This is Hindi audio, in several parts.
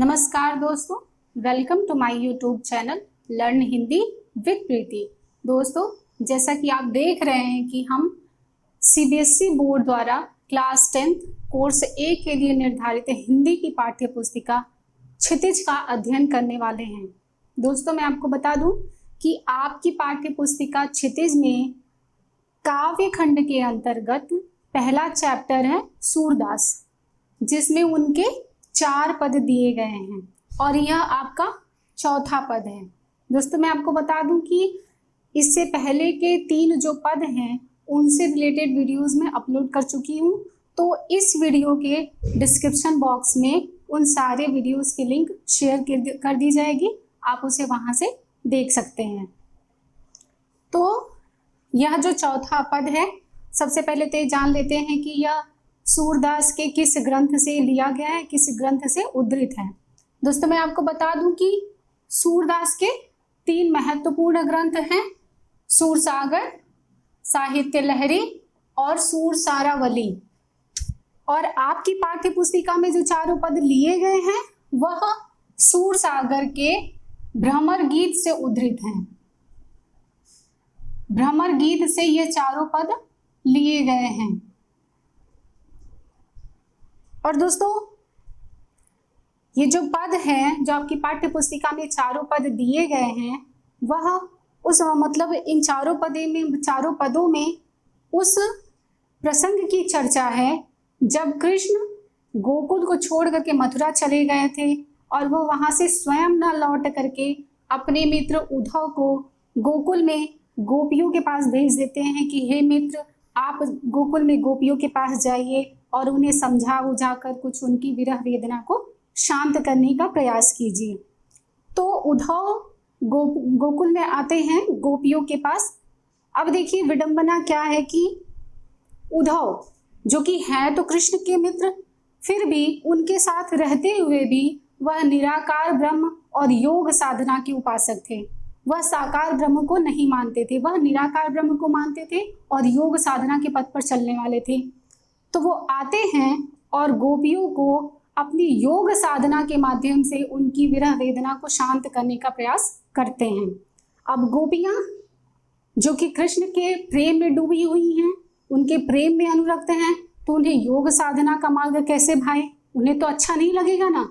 नमस्कार दोस्तों, welcome to my YouTube channel learn Hindi with Preeti. दोस्तों, जैसा कि आप देख रहे हैं कि हम सीबीएसई बोर्ड द्वारा क्लास 10 कोर्स ए के लिए निर्धारित हिंदी की पाठ्य पुस्तिका क्षितिज का अध्ययन करने वाले हैं। दोस्तों, मैं आपको बता दूं कि आपकी पाठ्य पुस्तिका क्षितिज में काव्य खंड के अंतर्गत पहला चैप्टर है सूरदास, जिसमें उनके 4 पद दिए गए हैं और यह आपका चौथा पद है। दोस्तों, मैं आपको बता दूं कि इससे पहले के 3 जो पद हैं उनसे रिलेटेड वीडियोस में अपलोड कर चुकी हूं, तो इस वीडियो के डिस्क्रिप्शन बॉक्स में उन सारे वीडियोस की लिंक शेयर कर दी जाएगी, आप उसे वहां से देख सकते हैं। तो यह जो चौथा पद है, सबसे पहले तो जान लेते हैं कि यह सूरदास के किस ग्रंथ से लिया गया है, किस ग्रंथ से उद्धृत है। दोस्तों, मैं आपको बता दूं कि सूरदास के 3 महत्वपूर्ण ग्रंथ हैं, सूरसागर, साहित्य लहरी और सूरसारावली। और आपकी पाठ्य पुस्तिका में जो 4 पद लिए गए हैं वह सूरसागर के भ्रमर गीत से उद्धृत हैं। भ्रमर गीत से ये 4 पद लिए गए हैं। और दोस्तों, ये जो पद है, जो आपकी पाठ्य पुस्तिका में 4 पद दिए गए हैं, वह उस मतलब इन 4 पदों में उस प्रसंग की चर्चा है जब कृष्ण गोकुल को छोड़ करके मथुरा चले गए थे और वो वहां से स्वयं न लौट करके अपने मित्र उद्धव को गोकुल में गोपियों के पास भेज देते हैं कि हे मित्र, आप गोकुल में गोपियों के पास जाइए और उन्हें समझा बुझा कर कुछ उनकी विरह वेदना को शांत करने का प्रयास कीजिए। तो उद्धव गोकुल में आते हैं गोपियों के पास। अब देखिए विडंबना क्या है कि उद्धव, जो कि है तो कृष्ण के मित्र, फिर भी उनके साथ रहते हुए भी वह निराकार ब्रह्म और योग साधना के उपासक थे। वह साकार ब्रह्म को नहीं मानते थे, वह निराकार ब्रह्म को मानते थे और योग साधना के पथ पर चलने वाले थे। तो वो आते हैं और गोपियों को अपनी योग साधना के माध्यम से उनकी विरह वेदना को शांत करने का प्रयास करते हैं। अब गोपियां, जो कि कृष्ण के प्रेम में डूबी हुई हैं, उनके प्रेम में अनुरक्त हैं, तो उन्हें योग साधना का मार्ग कैसे भाए? उन्हें तो अच्छा नहीं लगेगा ना।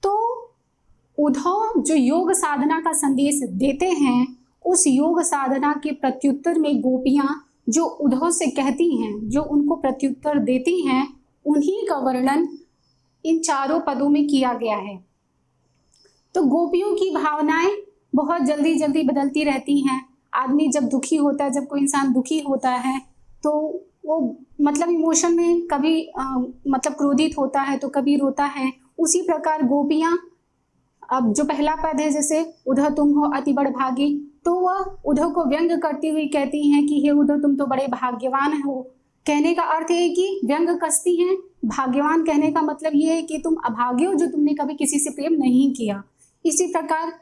तो उद्धव जो योग साधना का संदेश देते हैं, उस योग साधना के प्रत्युत्तर में गोपियां जो उद्धव से कहती हैं, जो उनको प्रत्युत्तर देती हैं, उन्हीं का वर्णन इन 4 पदों में किया गया है। तो गोपियों की भावनाएं बहुत जल्दी जल्दी बदलती रहती हैं। आदमी जब दुखी होता है, जब कोई इंसान दुखी होता है तो वो मतलब इमोशन में कभी मतलब क्रोधित होता है तो कभी रोता है। उसी प्रकार गोपियां, अब जो पहला पद है, जैसे उद्धव तुम हो अति बड़ भागी, तो वह उद्धव को व्यंग करती हुई कहती हैं कि हे उद्धव, तुम तो बड़े भाग्यवान हो। कहने का अर्थ है कि व्यंग कसती हैं। भाग्यवान कहने का मतलब ये है कि तुम अभागे हो, जो तुमने कभी किसी से प्रेम नहीं किया। इसी प्रकार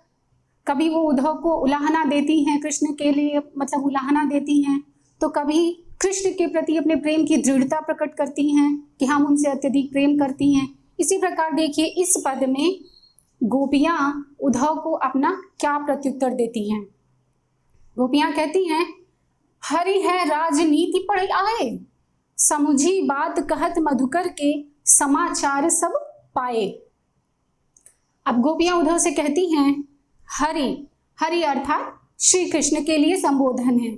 कभी वो उद्धव को उलाहना देती हैं, कृष्ण के लिए मतलब उलाहना देती हैं, तो कभी कृष्ण के प्रति अपने प्रेम की दृढ़ता प्रकट करती हैं कि हम उनसे अत्यधिक प्रेम करती हैं। इसी प्रकार देखिए इस पद में गोपियां उद्धव को अपना क्या प्रत्युत्तर देती हैं। गोपियां कहती हैं, हरि है राजनीति पढ़ आए, समुझी बात कहत मधुकर के, समाचार सब पाए। अब गोपियां उद्धव से कहती हैं, हरि अर्थात श्री कृष्ण के लिए संबोधन है।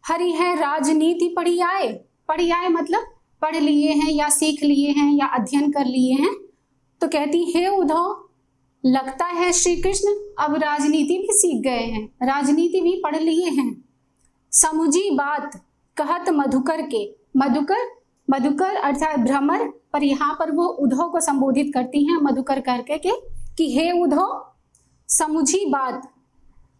हरि है राजनीति पढ़ी आए मतलब पढ़ लिए हैं या सीख लिए हैं या अध्ययन कर लिए हैं। तो कहती, हे उद्धव, लगता है श्री कृष्ण अब राजनीति भी सीख गए हैं, राजनीति भी पढ़ लिए हैं। समुझी बात कहत मधुकर के, मधुकर अर्थात भ्रमर, पर यहाँ पर वो उद्धव को संबोधित करती हैं मधुकर करके के कि हे उद्धव, समुझी बात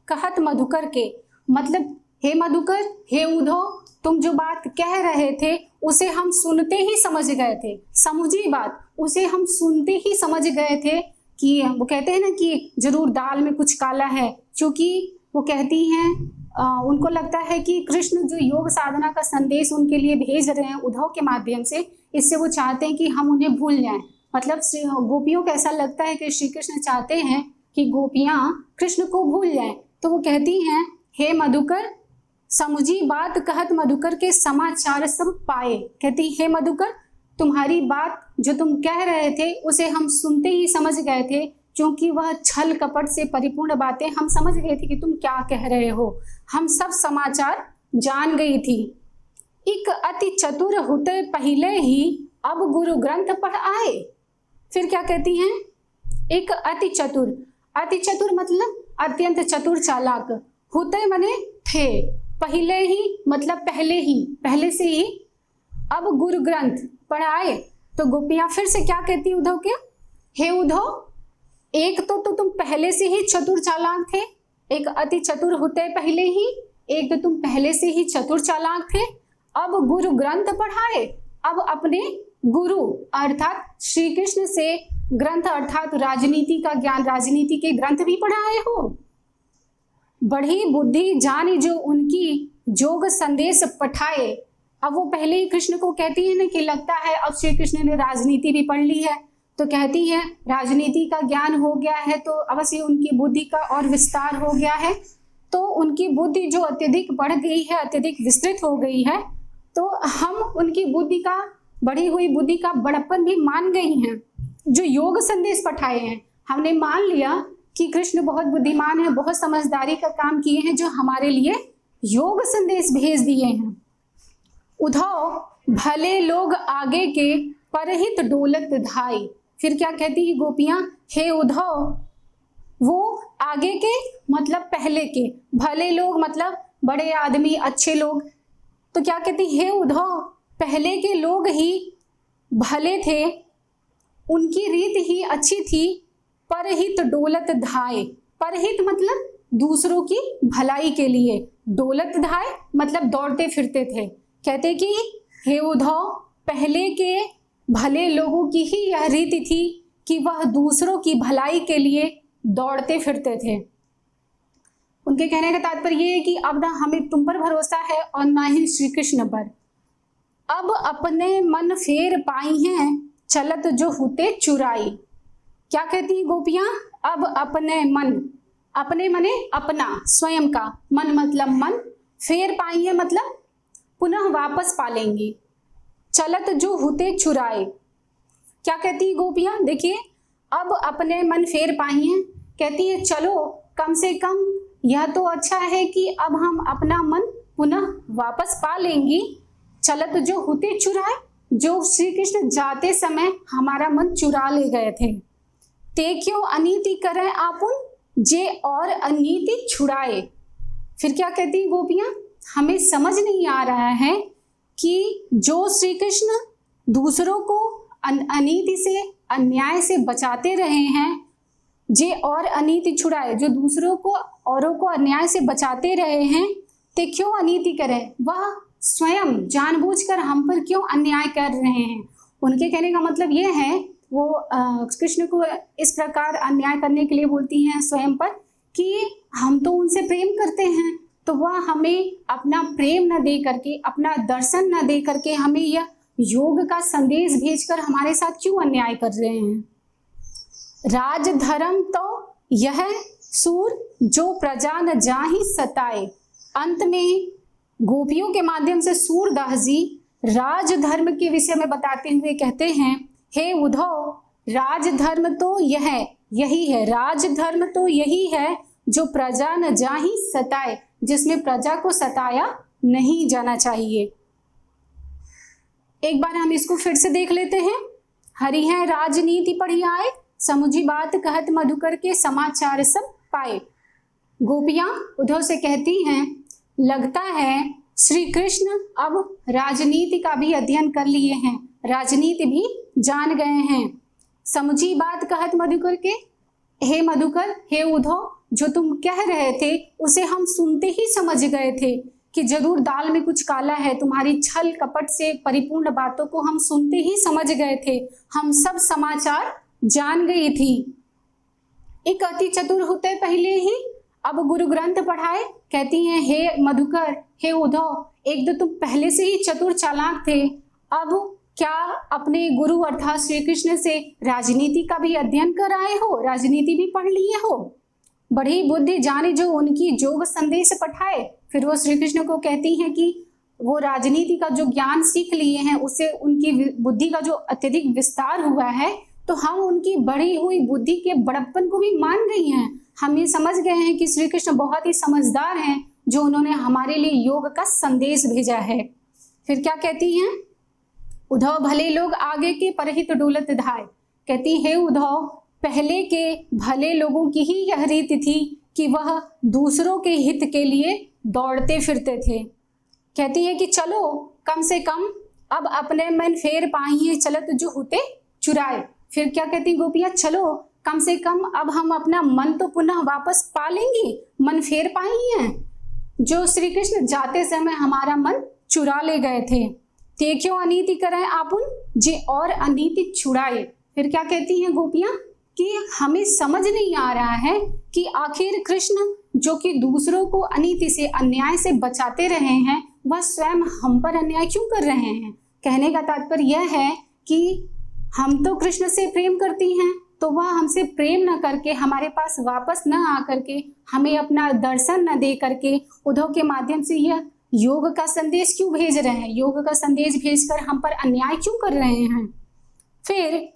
कहत मधुकर के, मतलब हे मधुकर, हे उद्धव, तुम जो बात कह रहे थे उसे हम सुनते ही समझ गए थे। समुझी बात, उसे हम सुनते ही समझ गए थे कि वो कहते हैं ना कि जरूर दाल में कुछ काला है, क्योंकि वो कहती हैं उनको लगता है कि कृष्ण जो योग साधना का संदेश उनके लिए भेज रहे हैं उद्धव के माध्यम से, इससे वो चाहते हैं कि हम उन्हें भूल जाएं। मतलब गोपियों को ऐसा लगता है कि श्री कृष्ण चाहते हैं कि गोपियां कृष्ण को भूल जाएं, तो वो कहती हैं, हे मधुकर समुझी बात कहत मधुकर के समाचार सब पाए। कहती, हे मधुकर तुम्हारी बात जो तुम कह रहे थे उसे हम सुनते ही समझ गए थे, क्योंकि वह छल कपट से परिपूर्ण बातें हम समझ गए थे कि तुम क्या कह रहे हो, हम सब समाचार जान गई थी। एक अति चतुर होते पहले ही अब गुरु ग्रंथ पढ़ आए। फिर क्या कहती हैं, एक अति चतुर मतलब अत्यंत चतुर चालाक, होते माने थे, पहले ही मतलब पहले से ही, अब गुरु ग्रंथ पढ़ आए। तो गोपियां फिर से क्या कहती उद्धव के, हे उद्धव एक तो तुम पहले से ही चतुर चालाक थे, एक अति चतुर होते पहले ही, एक तो तुम पहले से ही चतुर चालाक थे, अब गुरु ग्रंथ पढ़ाए, अब अपने गुरु अर्थात श्री कृष्ण से ग्रंथ अर्थात राजनीति का ज्ञान, राजनीति के ग्रंथ भी पढ़ाए हो। बढ़ी बुद्धि जानी जो उनकी जोग संदेश पठाए। अब वो पहले ही कृष्ण को कहती है ना कि लगता है अब श्री कृष्ण ने राजनीति भी पढ़ ली है, तो कहती है राजनीति का ज्ञान हो गया है तो अवश्य उनकी बुद्धि का और विस्तार हो गया है, तो उनकी बुद्धि जो अत्यधिक बढ़ गई है, अत्यधिक विस्तृत हो गई है, तो हम उनकी बुद्धि का, बढ़ी हुई बुद्धि का बड़प्पन भी मान गई हैं। जो योग संदेश पठाए हैं, हमने मान लिया कि कृष्ण बहुत बुद्धिमान है, बहुत समझदारी का काम किए हैं, जो हमारे लिए योग संदेश भेज दिए हैं। उद्धव भले लोग आगे के परहित डोलत धाई। फिर क्या कहती है गोपियां, हे उद्धव वो आगे के मतलब पहले के, भले लोग मतलब बड़े आदमी अच्छे लोग, तो क्या कहती, हे उद्धव पहले के लोग ही भले थे, उनकी रीत ही अच्छी थी, परहित डोलत धाय। परहित मतलब दूसरों की भलाई के लिए, डोलत धाय मतलब दौड़ते फिरते थे। कहते कि हे उद्धव पहले के भले लोगों की ही यह रीति थी कि वह दूसरों की भलाई के लिए दौड़ते फिरते थे। उनके कहने का तात्पर्य ये है कि अब ना हमें तुम पर भरोसा है और ना ही श्री कृष्ण पर। अब अपने मन फेर पाई हैं चलत जो होते चुराई। क्या कहती है गोपियां, अब अपने मन, अपने मने अपना स्वयं का, मन मतलब मन, फेर पाई है मतलब पुनः वापस पालेंगी, चलत जो होते चुराए। क्या कहती है गोपियां, देखिए अब अपने मन फेर पाई हैं, कहती है चलो कम से कम यह तो अच्छा है कि अब हम अपना मन पुनः वापस पा लेंगी। चलत जो होते चुराए, जो श्री कृष्ण जाते समय हमारा मन चुरा ले गए थे। ते क्यों अनीति करें आपुन जे और अनीति छुड़ाए। फिर क्या कहती गोपियां, हमें समझ नहीं आ रहा है कि जो श्री कृष्ण दूसरों को अनीति से, अन्याय से बचाते रहे हैं, जे और अनीति छुड़ाए, जो दूसरों को, औरों को अन्याय से बचाते रहे हैं, ते क्यों अनीति करें, वह स्वयं जानबूझकर हम पर क्यों अन्याय कर रहे हैं। उनके कहने का मतलब यह है, वो कृष्ण को इस प्रकार अन्याय करने के लिए बोलती हैं स्वयं पर कि हम तो उनसे प्रेम करते हैं, तो वह हमें अपना प्रेम न दे करके, अपना दर्शन न दे करके हमें यह योग का संदेश भेजकर हमारे साथ क्यों अन्याय कर रहे हैं। राज धर्म तो यह सूर जो प्रजा न जाहि सताए। अंत में गोपियों के माध्यम से सूरदास जी राजधर्म के विषय में बताते हुए कहते हैं, हे उद्धव राजधर्म तो यही है, राजधर्म तो यही है जो प्रजा न जाहि सताए, जिसमें प्रजा को सताया नहीं जाना चाहिए। एक बार हम इसको फिर से देख लेते हैं। हरि है राजनीति पढ़ी आए, समुझी बात कहत मधुकर के समाचार सब पाए। गोपियां उद्धव से कहती हैं, लगता है श्री कृष्ण अब राजनीति का भी अध्ययन कर लिए हैं, राजनीति भी जान गए हैं। समुझी बात कहत मधुकर के, हे मधुकर, हे उद्धव, जो तुम कह रहे थे उसे हम सुनते ही समझ गए थे कि जरूर दाल में कुछ काला है। तुम्हारी छल कपट से परिपूर्ण बातों को हम सुनते ही समझ गए थे, हम सब समाचार जान गई थी। एक अति चतुर होते पहले ही अब गुरु ग्रंथ पढ़ाए। कहती हैं, हे मधुकर, हे उद्धव, एक तो तुम पहले से ही चतुर चालाक थे, अब क्या अपने गुरु अर्थात श्री कृष्ण से राजनीति का भी अध्ययन कर आए हो, राजनीति भी पढ़ लिए हो? बड़ी बुद्धि जाने जो उनकी जोग संदेश पठाए। फिर वो श्री कृष्ण को कहती हैं कि वो राजनीति का जो ज्ञान सीख लिए हैं उससे उनकी बुद्धि का जो अत्यधिक विस्तार हुआ है, तो हम उनकी बढ़ी हुई बुद्धि के बड़प्पन को भी मान रही हैं। हम ये समझ गए हैं कि श्री कृष्ण बहुत ही समझदार हैं जो उन्होंने हमारे लिए योग का संदेश भेजा है। फिर क्या कहती हैं? उद्धव भले लोग आगे के परहित डोलत धाय। कहती है उद्धव, पहले के भले लोगों की ही यह रीति थी कि वह दूसरों के हित के लिए दौड़ते फिरते थे। कहती है कि चलो कम से कम अब अपने मन फेर पाइए चलत जो होते चुराए। फिर क्या कहती गोपियां? चलो कम से कम अब हम अपना मन तो पुनः वापस पा लेंगे, मन फेर पाइए जो श्री कृष्ण जाते समय हमारा मन चुरा ले गए थे। ते क्यों अनीति कराए आपुन जे और अनीति छुड़ाए। फिर क्या कहती हैं गोपियां कि हमें समझ नहीं आ रहा है कि आखिर कृष्ण जो कि दूसरों को अनीति से अन्याय से बचाते रहे हैं, वह स्वयं हम पर अन्याय क्यों कर रहे हैं। कहने का तात्पर्य यह है कि हम तो कृष्ण से प्रेम करती हैं, तो वह हमसे प्रेम न करके हमारे पास वापस न आकर के हमें अपना दर्शन न दे करके उद्धव के माध्यम से यह योग का संदेश क्यों भेज रहे हैं, योग का संदेश भेजकर हम पर अन्याय क्यों कर रहे हैं। फिर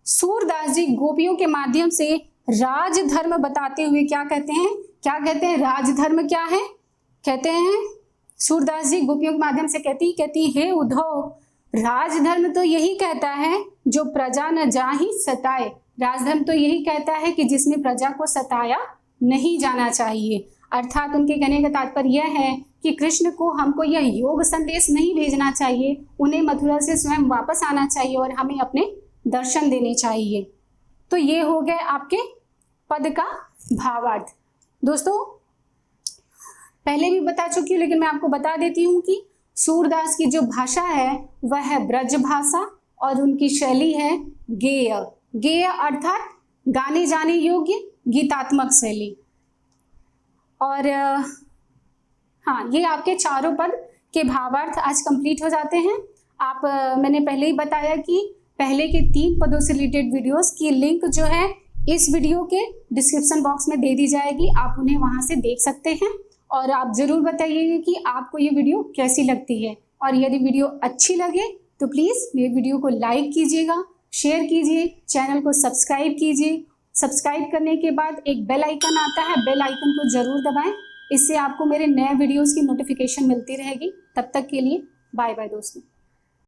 सूरदास जी गोपियों के माध्यम से राजधर्म बताते हुए क्या कहते हैं? क्या कहते हैं? राजधर्म क्या है? कहते हैं सूरदास जी गोपियों के माध्यम से कहती हे उद्धव, राजधर्म तो यही कहता है जो प्रजा न जाहि सताए। राजधर्म तो यही कहता है कि जिसमें प्रजा को सताया नहीं जाना चाहिए। अर्थात उनके कहने का तात्पर्य यह है कि कृष्ण को हमको यह योग संदेश नहीं भेजना चाहिए, उन्हें मथुरा से स्वयं वापस आना चाहिए और हमें अपने दर्शन देने चाहिए। तो ये हो गए आपके पद का भावार्थ। दोस्तों पहले भी बता चुकी हूँ, लेकिन मैं आपको बता देती हूँ कि सूरदास की जो भाषा है वह है ब्रज भाषा और उनकी शैली है गेय। गेय अर्थात गाने जाने योग्य गीतात्मक शैली। और हाँ, ये आपके चारों पद के भावार्थ आज कंप्लीट हो जाते हैं। आप मैंने पहले ही बताया कि पहले के 3 पदों से रिलेटेड वीडियोस की लिंक जो है इस वीडियो के डिस्क्रिप्शन बॉक्स में दे दी जाएगी, आप उन्हें वहां से देख सकते हैं। और आप जरूर बताइएगा कि आपको ये वीडियो कैसी लगती है, और यदि वीडियो अच्छी लगे तो प्लीज़ मेरे वीडियो को लाइक कीजिएगा, शेयर कीजिए, चैनल को सब्सक्राइब कीजिए। सब्सक्राइब करने के बाद एक बेल आइकन आता है, बेल आइकन को जरूर दबाएं, इससे आपको मेरे नए वीडियोस की नोटिफिकेशन मिलती रहेगी। तब तक के लिए बाय बाय दोस्तों।